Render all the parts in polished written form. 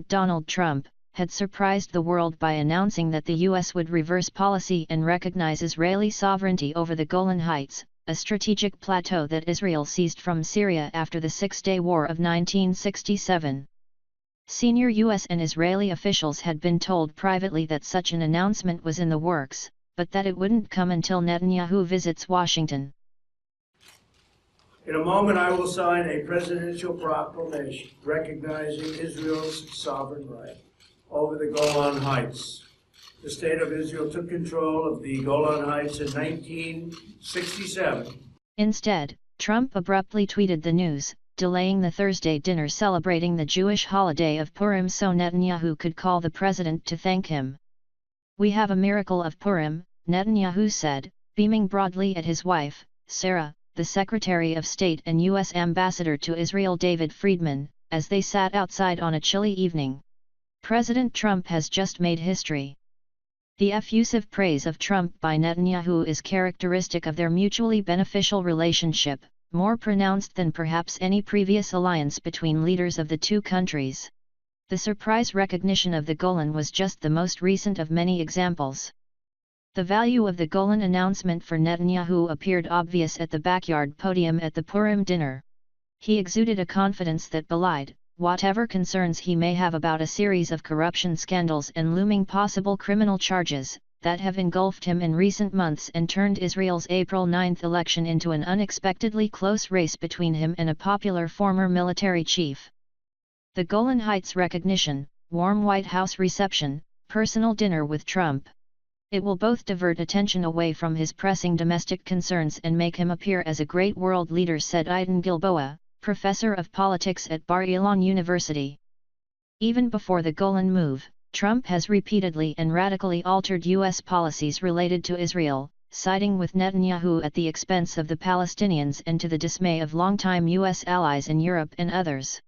President Donald Trump, had surprised the world by announcing that the U.S. would reverse policy and recognize Israeli sovereignty over the Golan Heights, a strategic plateau that Israel seized from Syria after the Six-Day War of 1967. Senior U.S. and Israeli officials had been told privately that such an announcement was in the works, but that it wouldn't come until Netanyahu visits Washington. In a moment, I will sign a presidential proclamation recognizing Israel's sovereign right over the Golan Heights. The state of Israel took control of the Golan Heights in 1967. Instead, Trump abruptly tweeted the news, delaying the Thursday dinner celebrating the Jewish holiday of Purim so Netanyahu could call the president to thank him. "We have a miracle of Purim," Netanyahu said, beaming broadly at his wife, Sarah, the Secretary of State and U.S. Ambassador to Israel David Friedman, as they sat outside on a chilly evening. President Trump has just made history. The effusive praise of Trump by Netanyahu is characteristic of their mutually beneficial relationship, more pronounced than perhaps any previous alliance between leaders of the two countries. The surprise recognition of the Golan was just the most recent of many examples. The value of the Golan announcement for Netanyahu appeared obvious at the backyard podium at the Purim dinner. He exuded a confidence that belied whatever concerns he may have about a series of corruption scandals and looming possible criminal charges that have engulfed him in recent months and turned Israel's April 9 election into an unexpectedly close race between him and a popular former military chief. The Golan Heights recognition, warm White House reception, personal dinner with Trump. It will both divert attention away from his pressing domestic concerns and make him appear as a great world leader, said Aidan Gilboa, professor of politics at Bar-Ilan University. Even before the Golan move, Trump has repeatedly and radically altered U.S. policies related to Israel, siding with Netanyahu at the expense of the Palestinians and to the dismay of longtime U.S. allies in Europe and others.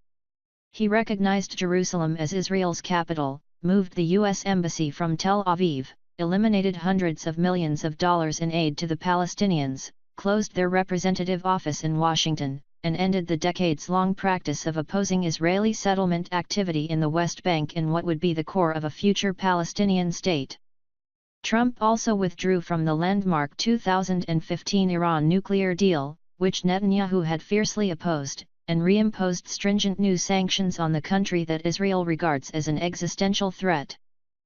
He recognized Jerusalem as Israel's capital, moved the U.S. embassy from Tel Aviv, eliminated hundreds of millions of dollars in aid to the Palestinians, closed their representative office in Washington, and ended the decades-long practice of opposing Israeli settlement activity in the West Bank in what would be the core of a future Palestinian state. Trump also withdrew from the landmark 2015 Iran nuclear deal, which Netanyahu had fiercely opposed, and reimposed stringent new sanctions on the country that Israel regards as an existential threat.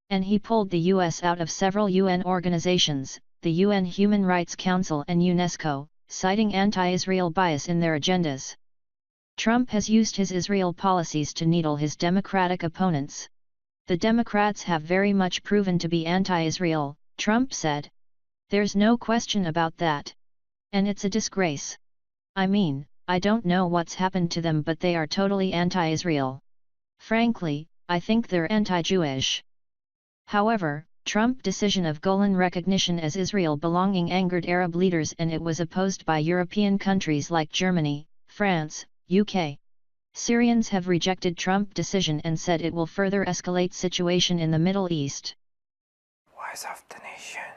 And he pulled the U.S. out of several UN organizations, the UN Human Rights Council and UNESCO, citing anti-Israel bias in their agendas. Trump has used his Israel policies to needle his Democratic opponents. "The Democrats have very much proven to be anti-Israel," Trump said. "There's no question about that. And it's a disgrace. I mean, I don't know what's happened to them, but they are totally anti-Israel. Frankly, I think they're anti-Jewish." However, Trump's decision of Golan recognition as Israel belonging angered Arab leaders, and it was opposed by European countries like Germany, France, UK. Syrians have rejected Trump's decision and said it will further escalate situation in the Middle East. Voice of the Nation.